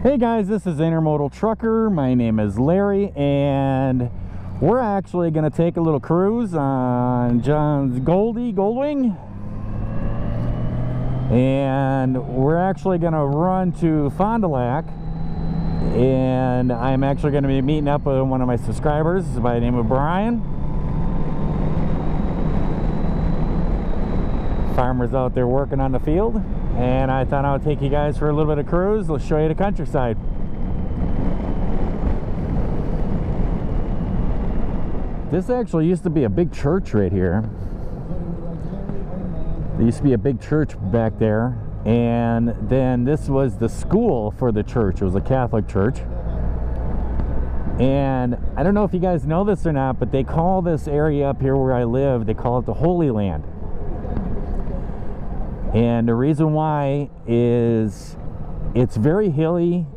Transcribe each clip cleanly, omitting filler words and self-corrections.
Hey guys, this is Intermodaltrucker. My name is Larry, and we're actually going to take a little cruise on John's GoldWing. And we're actually going to run to Fond du Lac, and I'm actually going to be meeting up with one of my subscribers by the name of Brian. Farmers out there working on the field, and I thought I would take you guys for a little bit of cruise. Let's show you the countryside. This actually used to be a big church right here. There used to be a big church back there, and then this was the school for the church. It was a Catholic church. And I don't know if you guys know this or not, but they call this area up here where I live, they call it the Holy Land. And the reason why is it's very hilly.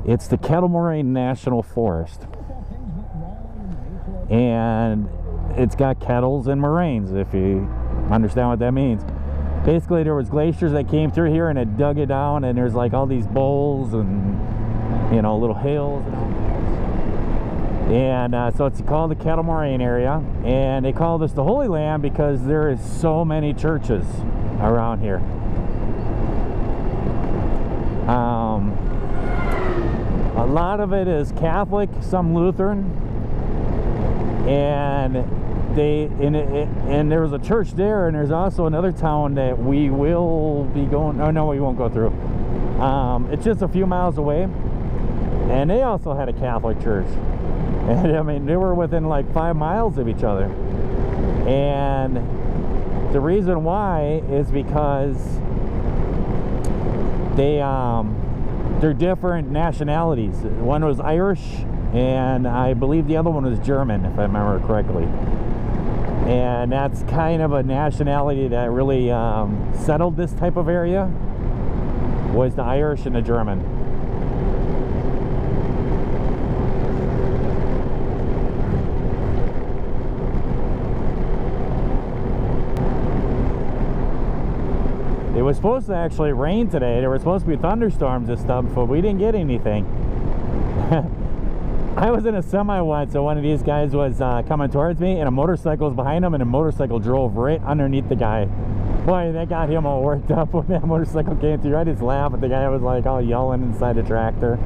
It's the Kettle Moraine National Forest. And it's got kettles and moraines, if you understand what that means. Basically, there was glaciers that came through here and it dug it down, and there's like all these bowls and, you know, little hills and all. And so it's called the Kettle Moraine area, and they call this the Holy Land because there is so many churches around here. A lot of it is Catholic, some Lutheran, and there was a church there, and there's also another town that we will be going. Oh no, we won't go through. It's just a few miles away, and they also had a Catholic church. And I mean, they were within like 5 miles of each other. And the reason why is because they're different nationalities. One was Irish, and I believe the other one was German, if I remember correctly. And that's kind of a nationality that really settled this type of area, was the Irish and the German. It was supposed to actually rain today. There were supposed to be thunderstorms and stuff, but we didn't get anything. I was in a semi once, so one of these guys was coming towards me, and a motorcycle was behind him, and a motorcycle drove right underneath the guy. Boy, that got him all worked up when that motorcycle came through. I just laughed, but the guy was like all yelling inside the tractor.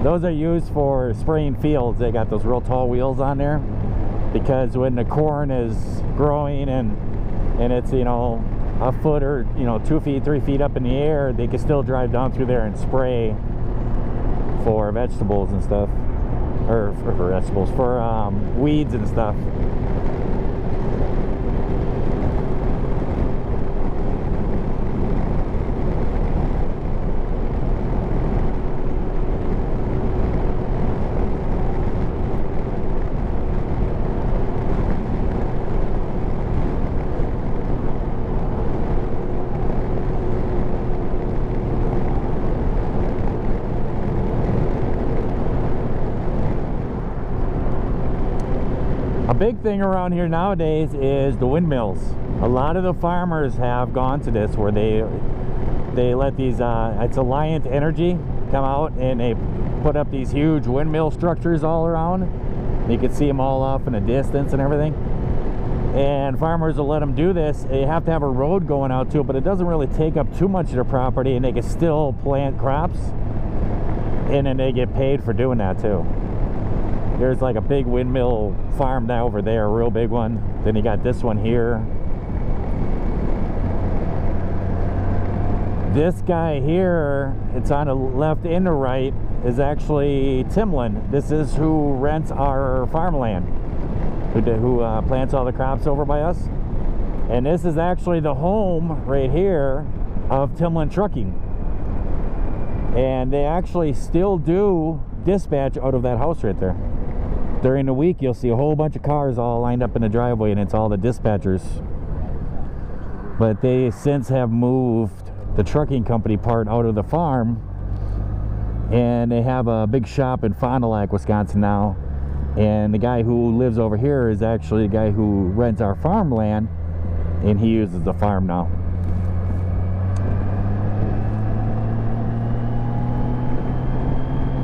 Those are used for spraying fields. They got those real tall wheels on there, because when the corn is growing and it's, you know, a foot or, you know, 2 feet, 3 feet up in the air, they can still drive down through there and spray for vegetables and stuff, or for vegetables, for weeds and stuff. A big thing around here nowadays is the windmills. A lot of the farmers have gone to this, where they let these it's Alliant Energy come out, and they put up these huge windmill structures all around. You can see them all off in the distance and everything, and farmers will let them do this. They have to have a road going out to it, but it doesn't really take up too much of their property, and they can still plant crops, and then they get paid for doing that too. There's like a big windmill farm now over there, a real big one. Then you got this one here. This guy here, it's on the left and the right, is actually Timlin. This is who rents our farmland, who plants all the crops over by us. And this is actually the home right here of Timlin Trucking. And they actually still do dispatch out of that house right there. During the week, you'll see a whole bunch of cars all lined up in the driveway, and it's all the dispatchers. But they since have moved the trucking company part out of the farm, and they have a big shop in Fond du Lac, Wisconsin now. And the guy who lives over here is actually the guy who rents our farmland, and he uses the farm now.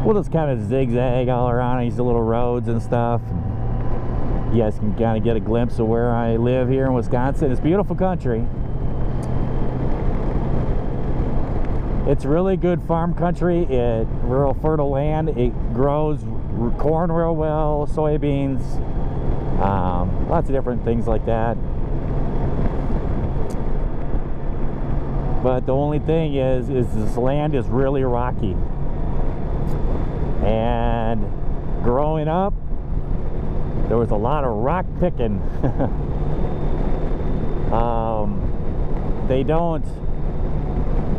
We'll just kind of zigzag all around these little roads and stuff. You guys can kind of get a glimpse of where I live here in Wisconsin. It's beautiful country. It's really good farm country. Rural fertile land. It grows corn real well, soybeans, lots of different things like that. But the only thing is this land is really rocky. And growing up, there was a lot of rock picking. They don't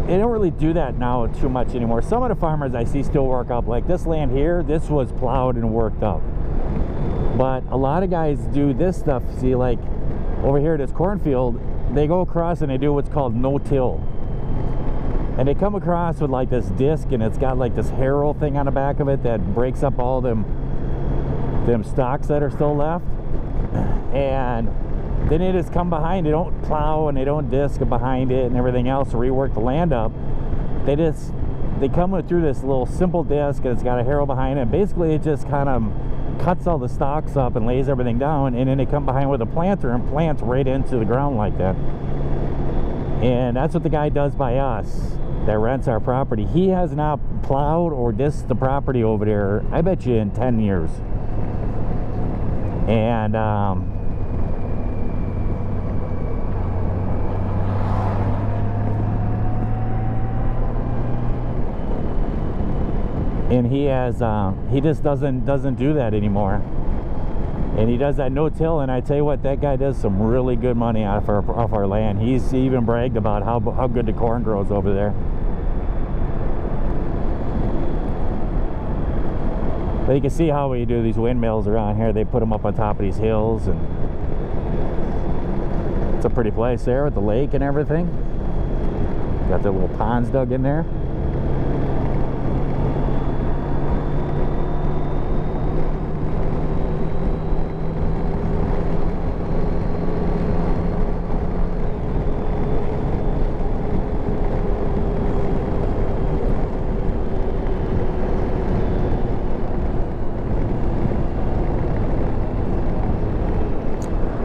really do that now too much anymore. Some of the farmers I see still work up. Like this land here, this was plowed and worked up. But a lot of guys do this stuff. See, like over here, this cornfield, they go across and they do what's called no-till. And they come across with like this disc, and it's got like this harrow thing on the back of it that breaks up all them stalks that are still left. And then they just come behind. They don't plow and they don't disc behind it and everything else to rework the land up. They come through this little simple disc, and it's got a harrow behind it. Basically, it just kind of cuts all the stalks up and lays everything down, and then they come behind with a planter and plants right into the ground like that. And that's what the guy does by us that rents our property. He has not plowed or disked the property over there, I bet you, in 10 years. And he just doesn't do that anymore. And he does that no-till, and I tell you what, that guy does some really good money off our land. He's even bragged about how good the corn grows over there. But you can see how we do these windmills around here. They put them up on top of these hills, and it's a pretty place there with the lake and everything. Got the little ponds dug in there.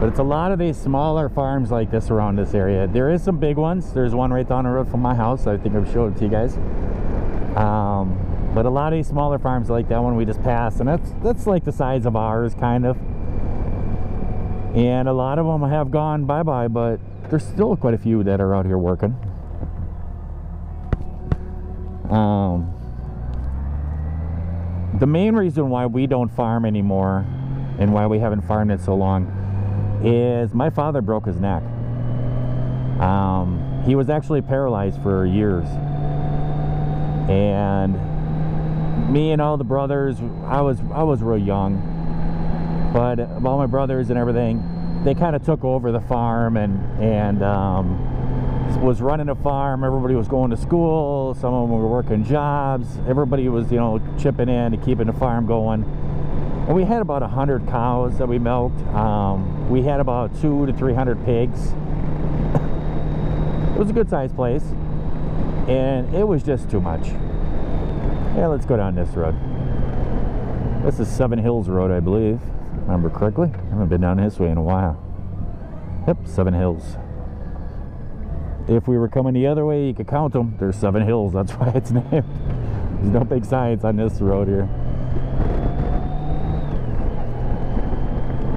But it's a lot of these smaller farms like this around this area. There is some big ones. There's one right down the road from my house. I think I've showed it to you guys. But a lot of these smaller farms like that one we just passed, and that's like the size of ours, kind of. And a lot of them have gone bye-bye, but there's still quite a few that are out here working. The main reason why we don't farm anymore and why we haven't farmed it so long is my father broke his neck. He was actually paralyzed for years, and me and all the brothers, I was real young, but all my brothers and everything, they kind of took over the farm and was running a farm. Everybody was going to school, some of them were working jobs, everybody was, you know, chipping in and keeping the farm going. And we had about 100 cows that we milked. We had about 200 to 300 pigs. It was a good sized place, and it was just too much. Yeah, let's go down this road. This is Seven Hills Road, I believe, if I remember correctly. I haven't been down this way in a while. Yep, Seven Hills. If we were coming the other way, you could count them. There's 7 hills, that's why it's named. There's no big signs on this road here.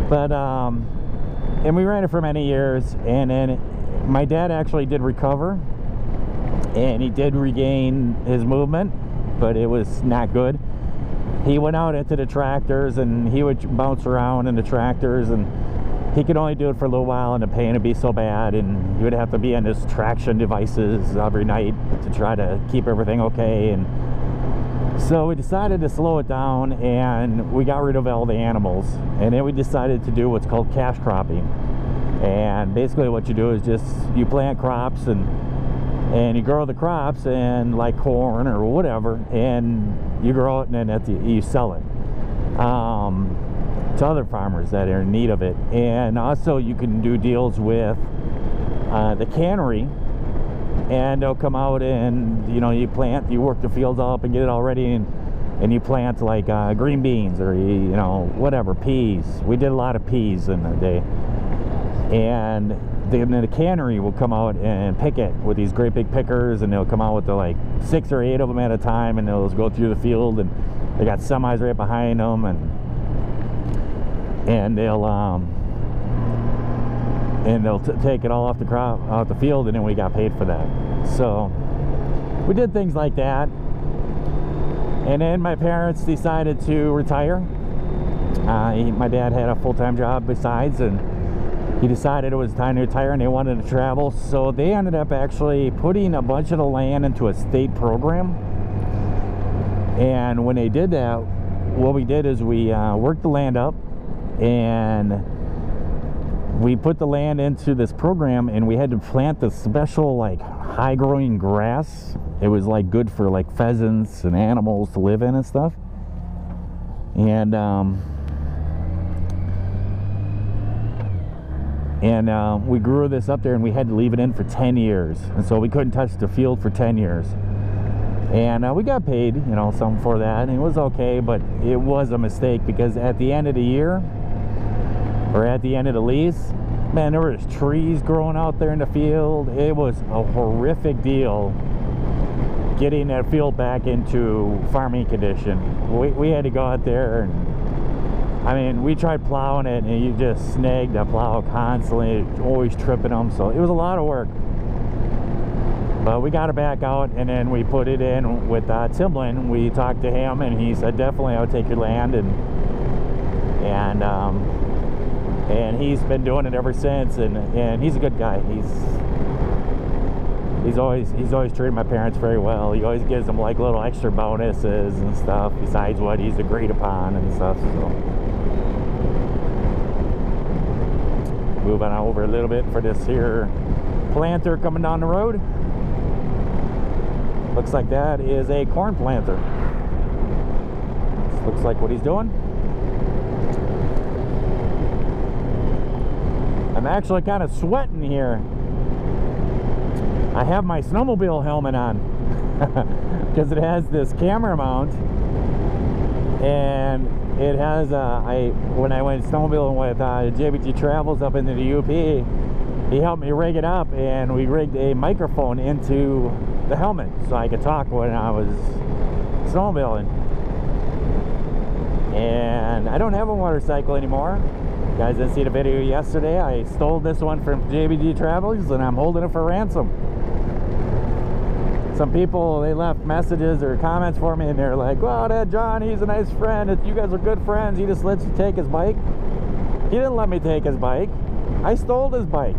But and we ran it for many years, and then my dad actually did recover, and he did regain his movement, but it was not good. He went out into the tractors, and he would bounce around in the tractors, and he could only do it for a little while, and the pain would be so bad, and he would have to be on his traction devices every night to try to keep everything okay. And so we decided to slow it down, and we got rid of all the animals, and then we decided to do what's called cash cropping. And basically what you do is just you plant crops, and you grow the crops, and like corn or whatever, and you grow it, and then you sell it to other farmers that are in need of it. And also you can do deals with the cannery, and they'll come out and, you know, you work the fields up and get it all ready, and and you plant like green beans or, you know, whatever, peas. We did a lot of peas in the day. And then the cannery will come out and pick it with these great big pickers, and they'll come out with the, like 6 or 8 of them at a time, and they'll go through the field, and they got semis right behind them, and they'll take it all off the field, and then we got paid for that. So we did things like that. And then my parents decided to retire. My dad had a full-time job besides, and he decided it was time to retire, and they wanted to travel. So they ended up actually putting a bunch of the land into a state program. And when they did that, what we did is we worked the land up, and we put the land into this program, and we had to plant this special, like, high-growing grass. It was like good for like pheasants and animals to live in and stuff. And we grew this up there, and we had to leave it in for 10 years. And so we couldn't touch the field for 10 years. And we got paid, you know, some for that, and it was okay, but it was a mistake, because at the end of the year, or at the end of the lease, man, there was trees growing out there in the field. It was a horrific deal getting that field back into farming condition. We had to go out there, and I mean, we tried plowing it, and you just snagged the plow constantly, always tripping them. So it was a lot of work. But we got it back out, and then we put it in with Timlin. We talked to him, and he said, definitely, I would take your land, and he's been doing it ever since. And he's a good guy. He's always treated my parents very well. He always gives them like little extra bonuses and stuff besides what he's agreed upon and stuff. So moving on over a little bit for this here planter coming down the road. Looks like that is a corn planter. This looks like what he's doing. I'm actually kind of sweating here. I have my snowmobile helmet on because it has this camera mount, and it has when I went snowmobiling with JBG Travels up into the UP, he helped me rig it up, and we rigged a microphone into the helmet so I could talk when I was snowmobiling. And I don't have a motorcycle anymore. You guys didn't see the video yesterday. I stole this one from JBG Travels, and I'm holding it for ransom. Some people, they left messages or comments for me, and they're like, well, that John, he's a nice friend. You guys are good friends. He just lets you take his bike. He didn't let me take his bike. I stole his bike.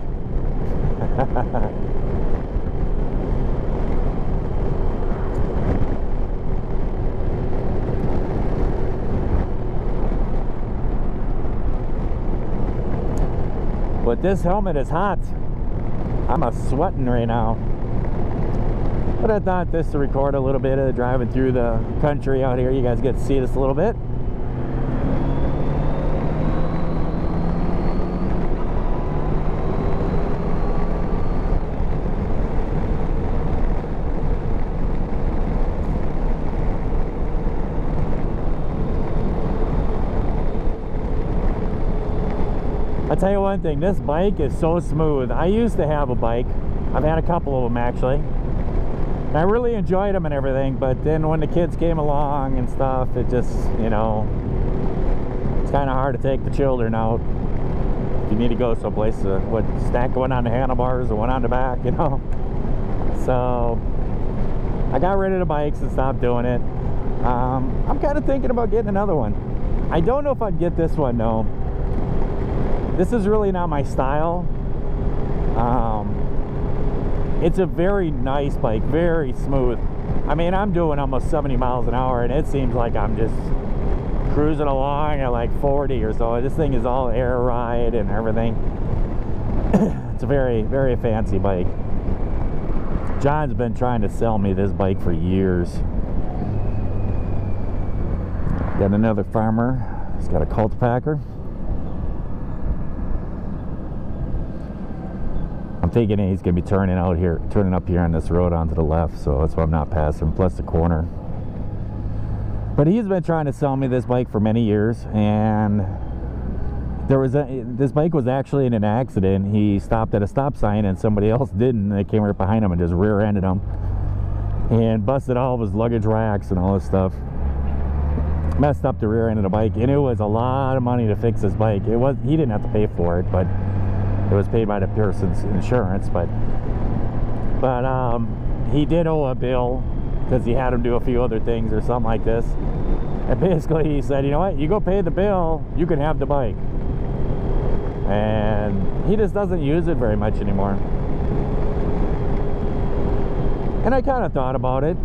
But this helmet is hot. I'm sweating right now. But I thought this to record a little bit of driving through the country out here. You guys get to see this a little bit. I'll tell you one thing, this bike is so smooth. I used to have a bike. I've had a couple of them actually. And I really enjoyed them and everything, but then when the kids came along and stuff, it just, you know, it's kind of hard to take the children out. If you need to go someplace, stack one on the handlebars or one on the back, you know. So I got rid of the bikes and stopped doing it. I'm kind of thinking about getting another one. I don't know if I'd get this one though. This is really not my style. It's a very nice bike, very smooth. I mean, I'm doing almost 70 miles an hour, and it seems like I'm just cruising along at like 40 or so. This thing is all air ride and everything. It's a very, very fancy bike. John's been trying to sell me this bike for years. Got another farmer. He's got a cultipacker. I'm thinking he's going to be turning up here on this road onto the left, so that's why I'm not passing. Plus the corner. But he's been trying to sell me this bike for many years, and this bike was actually in an accident. He stopped at a stop sign and somebody else didn't, and they came right behind him and just rear-ended him and busted all of his luggage racks and all this stuff. Messed up the rear end of the bike, and it was a lot of money to fix this bike. He didn't have to pay for it, but it was paid by the person's insurance. But he did owe a bill because he had him do a few other things or something like this. And basically he said, you know what, you go pay the bill, you can have the bike. And he just doesn't use it very much anymore. And I kind of thought about it.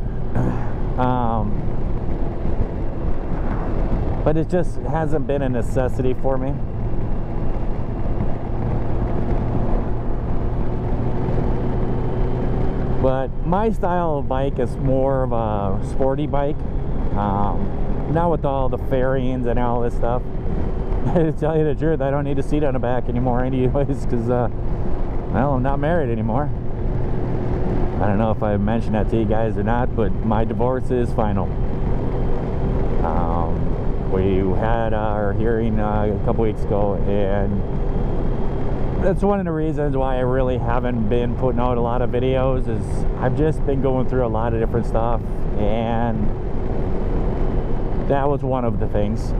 But it just hasn't been a necessity for me. But my style of bike is more of a sporty bike. Not with all the fairings and all this stuff. To tell you the truth, I don't need a seat on the back anymore anyways, because well, I'm not married anymore. I don't know if I mentioned that to you guys or not, but my divorce is final. We had our hearing a couple weeks ago, and that's one of the reasons why I really haven't been putting out a lot of videos. Is I've just been going through a lot of different stuff, and that was one of the things.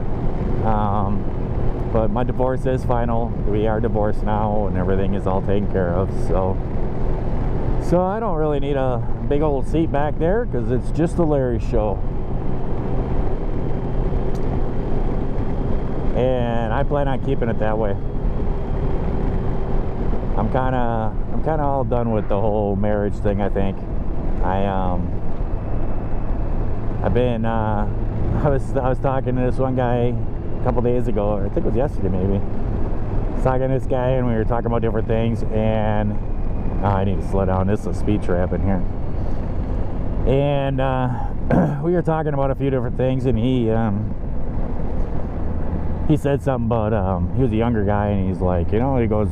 But my divorce is final. We are divorced now, and everything is all taken care of. So I don't really need a big old seat back there, because it's just a Larry show. And I plan on keeping it that way. I'm kind of all done with the whole marriage thing, I think. I was talking to this one guy a couple days ago, or I think it was yesterday maybe. I was talking to this guy, and we were talking about different things, and I need to slow down. This is a speed trap in here. And we were talking about a few different things, and he said something about he was a younger guy, and he's like, you know, he goes,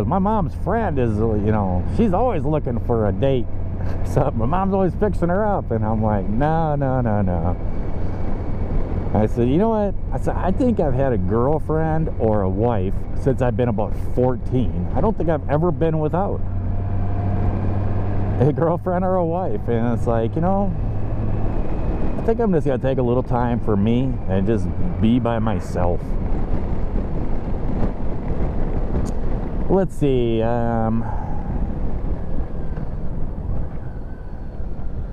my mom's friend is, you know, she's always looking for a date. So my mom's always fixing her up. And I'm like, no. I said, you know what? I said, I think I've had a girlfriend or a wife since I've been about 14. I don't think I've ever been without a girlfriend or a wife. And it's like, you know, I think I'm just gonna take a little time for me and just be by myself. Let's see,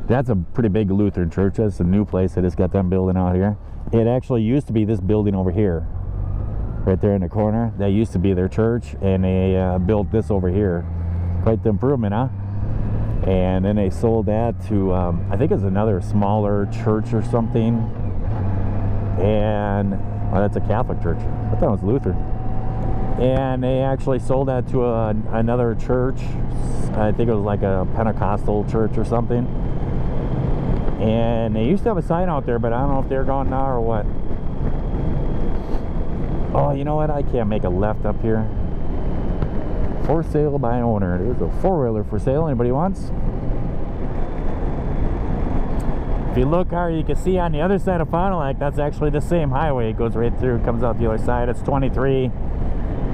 that's a pretty big Lutheran church. That's a new place. I just got them building out here. It actually used to be this building over here, right there in the corner. That used to be their church, and they built this over here. Quite the improvement, huh? And then they sold that to, I think it's another smaller church or something. And, well, that's a Catholic church. I thought it was Lutheran. And they actually sold that to another church. I think it was like a Pentecostal church or something. And they used to have a sign out there, but I don't know if they're gone now or what. Oh, you know what? I can't make a left up here. For sale by owner. There's a four-wheeler for sale. Anybody wants? If you look hard, you can see on the other side of Fond du Lac, that's actually the same highway. It goes right through, comes out the other side. It's 23.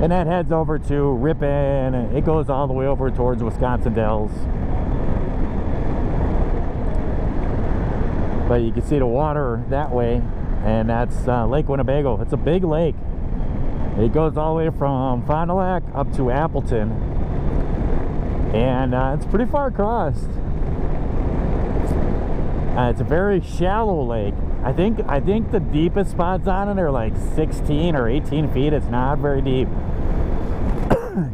And that heads over to Ripon, and it goes all the way over towards Wisconsin Dells. But you can see the water that way, and that's Lake Winnebago. It's a big lake. It goes all the way from Fond du Lac up to Appleton, and it's pretty far across. It's a very shallow lake. I think the deepest spots on it are like 16 or 18 feet. It's not very deep.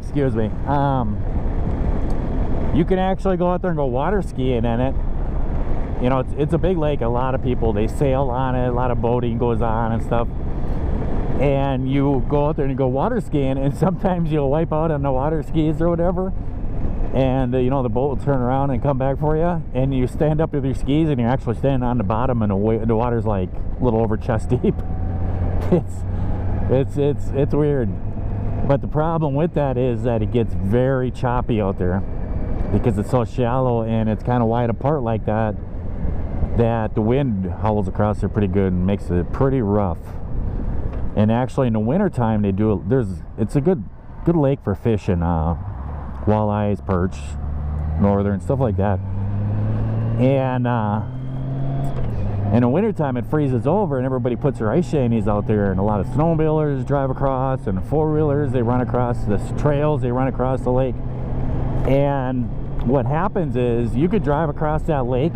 Excuse me. You can actually go out there and go water skiing in it. You know, it's a big lake. A lot of people, they sail on it. A lot of boating goes on and stuff. And you go out there and you go water skiing, and sometimes you'll wipe out on the water skis or whatever. And you know, the boat will turn around and come back for you, and you stand up with your skis, and you're actually standing on the bottom, and the water's like a little over chest deep. It's weird. But the problem with that is that it gets very choppy out there because it's so shallow and it's kind of wide apart like that. that the wind howls across there pretty good and makes it pretty rough. And actually in the wintertime they do, it's a good lake for fishing, walleyes, perch, northern, stuff like that. And in the wintertime it freezes over and everybody puts their ice shanties out there, and a lot of snowmobilers drive across, and four-wheelers, they run across the trails, they run across the lake. And what happens is you could drive across that lake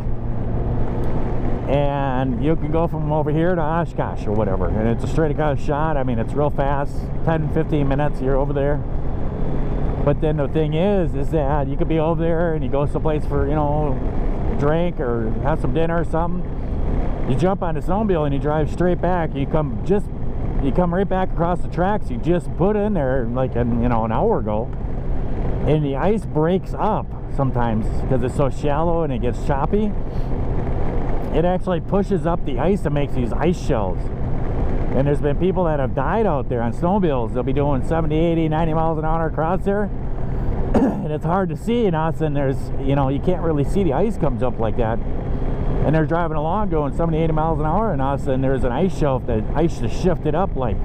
and you can go from over here to Oshkosh or whatever, and it's a straight across shot. I mean, it's real fast, 10-15 minutes you're over there. But then the thing is that you could be over there and you go someplace for, you know, drink or have some dinner or something. You jump on the snowmobile and you drive straight back. You come right back across the tracks you just put in there like an hour ago, and the ice breaks up sometimes because it's so shallow and it gets choppy. It actually pushes up the ice and makes these ice shelves. And there's been people that have died out there on snowmobiles. They'll be doing 70, 80, 90 miles an hour across there. And it's hard to see, and all of a sudden there's, you can't really see the ice comes up like that. And they're driving along going 70, 80 miles an hour, and all of a sudden there's an ice shelf that ice just shifted up like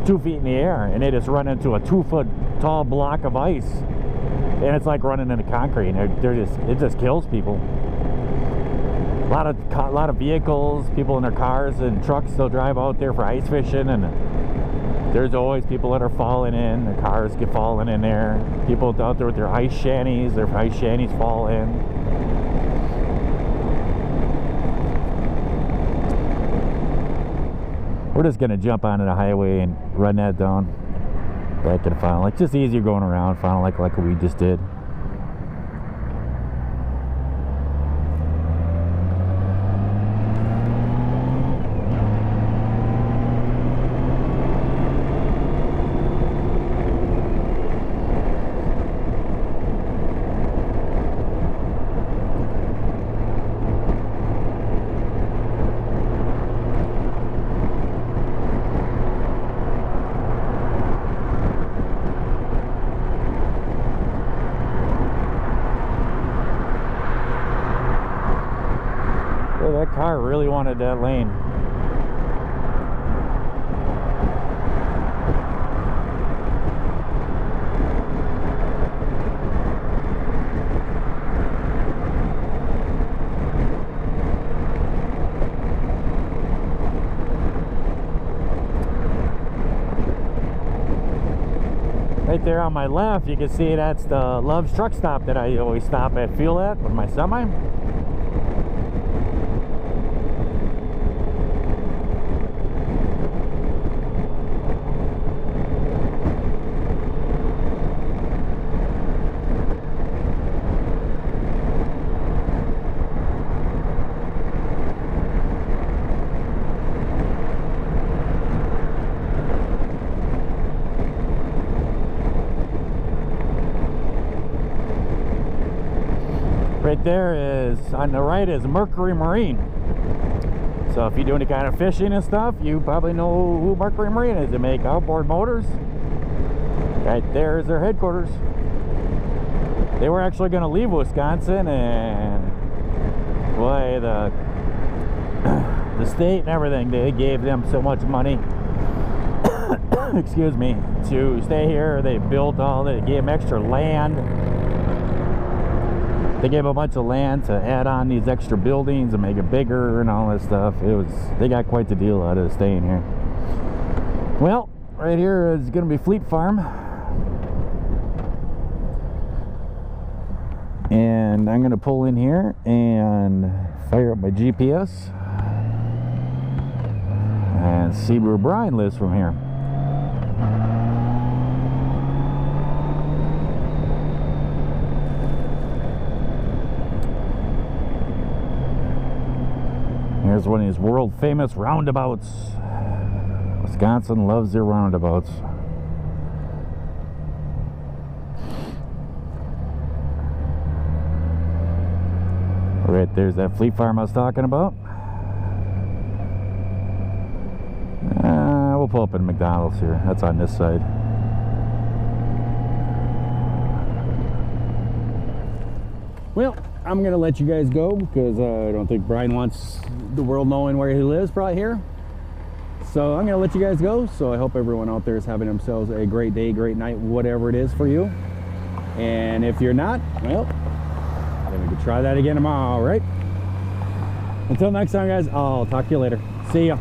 2 feet in the air, and they just run into a 2-foot tall block of ice. And it's like running into concrete, and it just kills people. A lot of vehicles, people in their cars and trucks, they'll drive out there for ice fishing, and there's always people that are falling in. Their cars get falling in there. People out there with their ice shanties fall in. We're just gonna jump onto the highway and run that down back to the funnel. Like, just easier going around funnel like we just did. That car really wanted that lane. Right there on my left, you can see that's the Love's truck stop that I always stop at fuel at with my semi. Right there is, on the right is Mercury Marine. So if you do any kind of fishing and stuff, you probably know who Mercury Marine is. They make outboard motors. Right there is their headquarters. They were actually going to leave Wisconsin, and boy, the state and everything, they gave them so much money excuse me, to stay here. They built all, they gave them extra land. They gave a bunch of land to add on these extra buildings and make it bigger and all that stuff. They got quite the deal out of staying here. Well, right here is going to be Fleet Farm. And I'm going to pull in here and fire up my GPS and see where Brian lives from here. Here's one of these world famous roundabouts. Wisconsin loves their roundabouts. Right there's that Fleet Farm I was talking about. We'll pull up in McDonald's here. That's on this side. Well, I'm gonna let you guys go because I don't think Brian wants the world knowing where he lives probably here. So I'm gonna let you guys go. So I hope everyone out there is having themselves a great day, great night, whatever it is for you. And if you're not, well, then we can try that again tomorrow, right? Until next time, guys, I'll talk to you later. See ya.